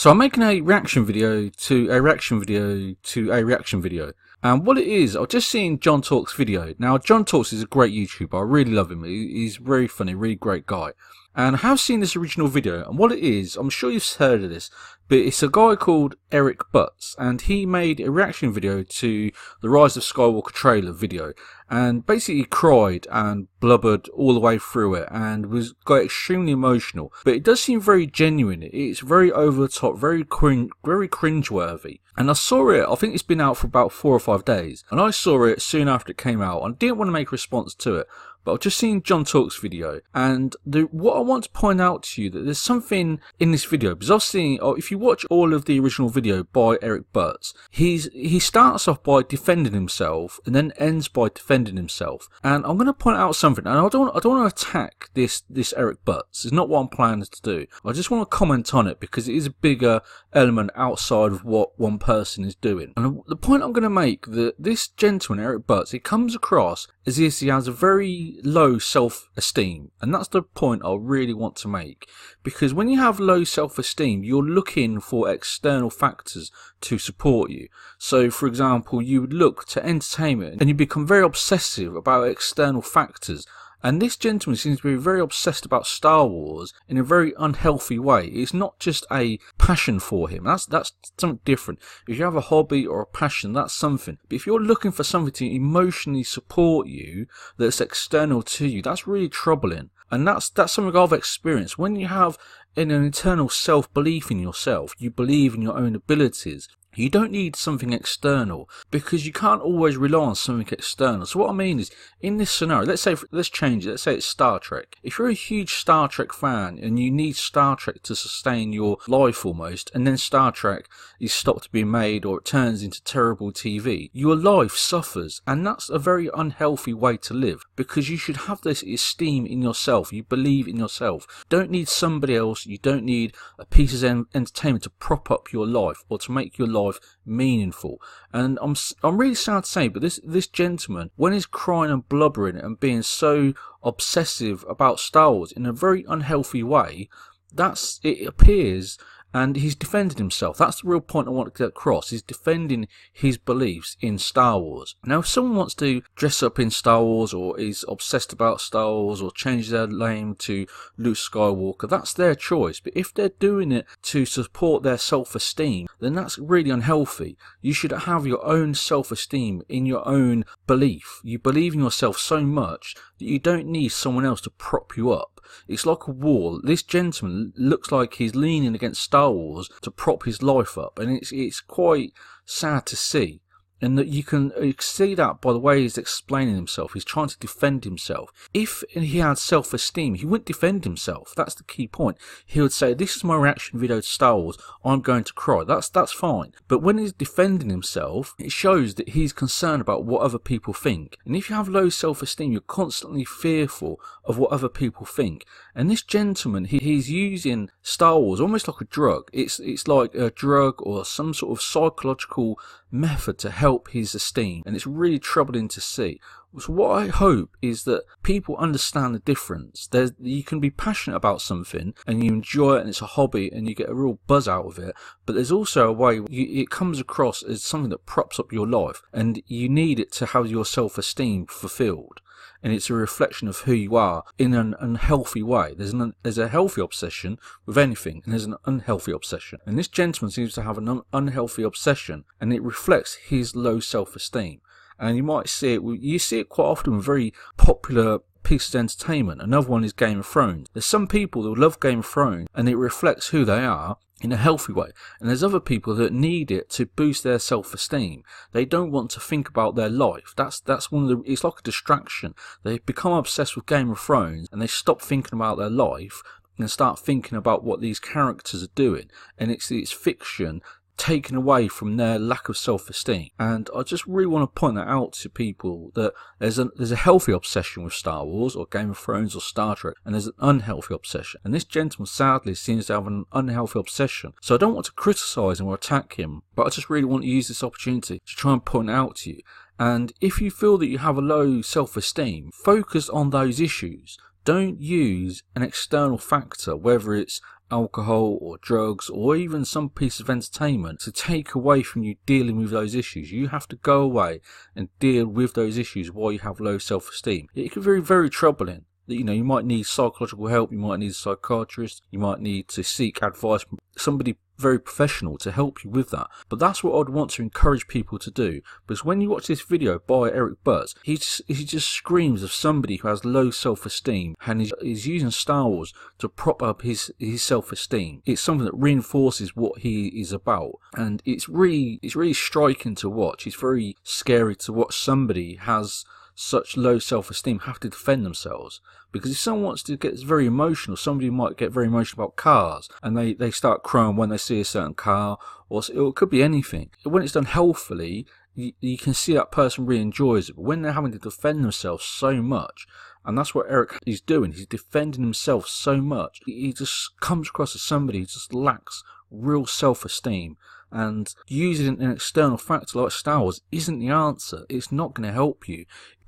So I'm making a reaction video to a reaction video to a reaction video. And what it is, I've just seen John Talk's video. Now, John Talks is a great YouTuber. I really love him. He's very funny, really great guy. And I have seen this original video. And what it is, I'm sure you've heard of this, but it's a guy called Eric Butts. And he made a reaction video to the Rise of Skywalker trailer video. And basically cried and blubbered all the way through it and got extremely emotional. But it does seem very genuine. It's very over the top, very cringe-worthy. And I saw it, I think it's been out for about 4 or 5 days. And I saw it soon after it came out. And I didn't want to make a response to it. But I've just seen John Talk's video, and what I want to point out to you that there's something in this video, because I've seen, if you watch all of the original video by Eric Butts, he starts off by defending himself and then ends by defending himself. And I'm going to point out something, and I don't want to attack this Eric Butts. It's not what I'm planning to do. I just want to comment on it because it is a bigger element outside of what one person is doing. And the point I'm going to make, that this gentleman Eric Butts, he comes across as if he has a very low self-esteem, and that's the point I really want to make, because when you have low self-esteem, you're looking for external factors to support you. So for example, you would look to entertainment and you become very obsessive about external factors. And this gentleman seems to be very obsessed about Star Wars in a very unhealthy way. It's not just a passion for him. That's something different. If you have a hobby or a passion, that's something. But if you're looking for something to emotionally support you that's external to you, that's really troubling. And that's something I've experienced. When you have an internal self-belief in yourself, you believe in your own abilities, you don't need something external, because you can't always rely on something external. So what I mean is, in this scenario, let's change it. Let's say it's Star Trek. If you're a huge Star Trek fan and you need Star Trek to sustain your life almost, and then Star Trek is stopped being made or it turns into terrible TV, your life suffers. And that's a very unhealthy way to live, because you should have this esteem in yourself. You believe in yourself. You don't need somebody else. You don't need a piece of entertainment to prop up your life or to make your life meaningful. And I'm really sad to say, but this gentleman, when he's crying and blubbering and being so obsessive about Star Wars in a very unhealthy way, it appears. And he's defended himself. That's the real point I want to get across. He's defending his beliefs in Star Wars. Now, if someone wants to dress up in Star Wars, or is obsessed about Star Wars, or change their name to Luke Skywalker, that's their choice. But if they're doing it to support their self-esteem, then that's really unhealthy. You should have your own self-esteem in your own belief. You believe in yourself so much that you don't need someone else to prop you up. It's like a wall. This gentleman looks like he's leaning against Star Wars to prop his life up, and it's quite sad to see. And that you can see that by the way he's explaining himself. He's trying to defend himself. If he had self-esteem, he wouldn't defend himself. That's the key point. He would say, this is my reaction video to Star Wars, I'm going to cry. That's fine. But when he's defending himself, it shows that he's concerned about what other people think. And if you have low self-esteem, you're constantly fearful of what other people think. And this gentleman, he's using Star Wars almost like a drug. It's like a drug or some sort of psychological method to help his esteem, and it's really troubling to see. So what I hope is that people understand the difference. You can be passionate about something and you enjoy it and it's a hobby and you get a real buzz out of it, but there's also a way it comes across as something that props up your life, and you need it to have your self-esteem fulfilled. And it's a reflection of who you are in an unhealthy way. There's a healthy obsession with anything, and there's an unhealthy obsession. And this gentleman seems to have an unhealthy obsession, and it reflects his low self-esteem. And you see it quite often with very popular pieces of entertainment. Another one is Game of Thrones. There's some people that love Game of Thrones, and it reflects who they are in a healthy way. And there's other people that need it to boost their self-esteem. They don't want to think about their life. That's one of the, it's like a distraction. They become obsessed with Game of Thrones and they stop thinking about their life and start thinking about what these characters are doing. And it's fiction taken away from their lack of self-esteem. And I just really want to point that out to people, that there's a healthy obsession with Star Wars or Game of Thrones or Star Trek, and there's an unhealthy obsession. And this gentleman sadly seems to have an unhealthy obsession. So I don't want to criticise him or attack him, but I just really want to use this opportunity to try and point it out to you. And if you feel that you have a low self-esteem, focus on those issues. Don't use an external factor, whether it's alcohol or drugs or even some piece of entertainment to take away from you dealing with those issues. You have to go away and deal with those issues while you have low self-esteem. It can be very, very troubling. You know, you might need psychological help, you might need a psychiatrist, you might need to seek advice from somebody very professional to help you with that. But that's what I'd want to encourage people to do, because when you watch this video by Eric Butts, he just screams of somebody who has low self-esteem, and he's using Star Wars to prop up his self-esteem. It's something that reinforces what he is about, and it's really striking to watch. It's very scary to watch somebody has such low self-esteem have to defend themselves. Because if someone wants to get very emotional, somebody might get very emotional about cars and they start crying when they see a certain car, or it could be anything. When it's done healthily, you can see that person really enjoys it. But when they're having to defend themselves so much, and that's what Eric is doing, he's defending himself so much, he just comes across as somebody who just lacks real self-esteem. And using an external factor like Star Wars isn't the answer. It's not going to help you.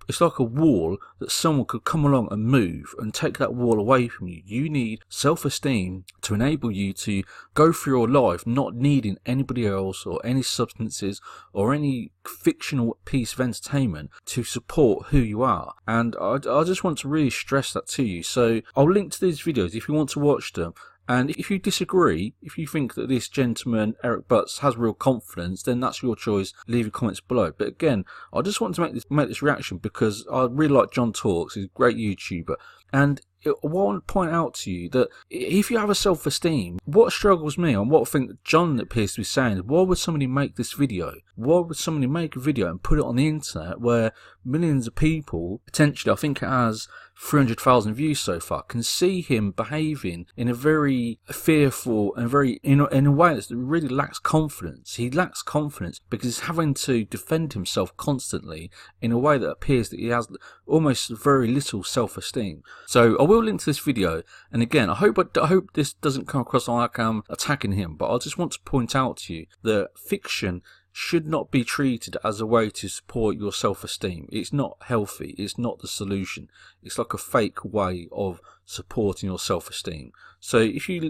It's like a wall that someone could come along and move and take that wall away from you. You need self-esteem to enable you to go through your life not needing anybody else or any substances or any fictional piece of entertainment to support who you are. And I just want to really stress that to you. So I'll link to these videos if you want to watch them. And if you disagree, if you think that this gentleman, Eric Butts, has real confidence, then that's your choice. Leave your comments below. But again, I just want to make this reaction because I really like John Talks. He's a great YouTuber. And I want to point out to you that if you have a self-esteem, what struggles me and what I think that John appears to be saying is, why would somebody make this video? Why would somebody make a video and put it on the internet where millions of people, potentially, I think it has 300,000 views so far, can see him behaving in a very fearful and in a way that really lacks confidence. He lacks confidence because he's having to defend himself constantly in a way that appears that he has almost very little self-esteem. So I will link to this video, and again, I hope this doesn't come across like I'm attacking him, but I just want to point out to you that fiction should not be treated as a way to support your self-esteem. It's not healthy. It's not the solution. It's like a fake way of supporting your self-esteem. So if you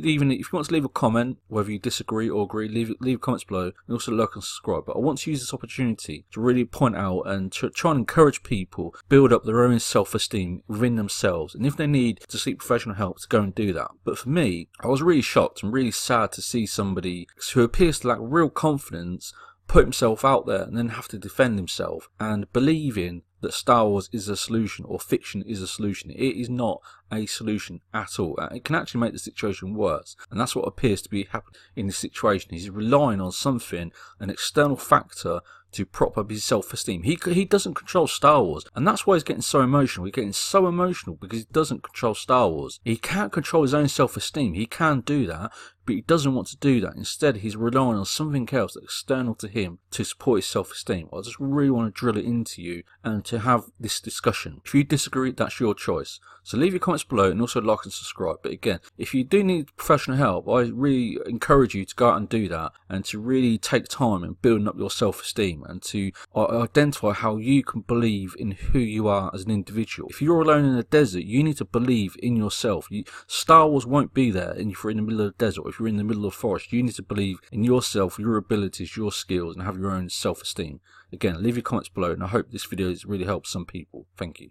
want to leave a comment, whether you disagree or agree, leave comments below, and also like and subscribe. But I want to use this opportunity to really point out and to try and encourage people build up their own self-esteem within themselves, and if they need to seek professional help, to go and do that. But for me, I was really shocked and really sad to see somebody who appears to lack real confidence put himself out there and then have to defend himself and believing that Star Wars is a solution or fiction is a solution. It is not a solution at all. It can actually make the situation worse, and that's what appears to be happening in this situation. He's relying on something, an external factor, to prop up his self-esteem. He doesn't control Star Wars, and that's why he's getting so emotional. He's getting so emotional because he doesn't control Star Wars. He can't control his own self-esteem. He can do that, but he doesn't want to do that. Instead, he's relying on something else that's external to him to support his self-esteem. I just really want to drill it into you and to have this discussion. If you disagree, that's your choice. So leave your comments below and also like and subscribe. But again, if you do need professional help, I really encourage you to go out and do that and to really take time in building up your self-esteem and to identify how you can believe in who you are as an individual. If you're alone in a desert, you need to believe in yourself. Star Wars won't be there if you're in the middle of the desert or if you're in the middle of the forest. You need to believe in yourself, your abilities, your skills, and have your own self-esteem. Again, leave your comments below, and I hope this video has really helped some people. Thank you.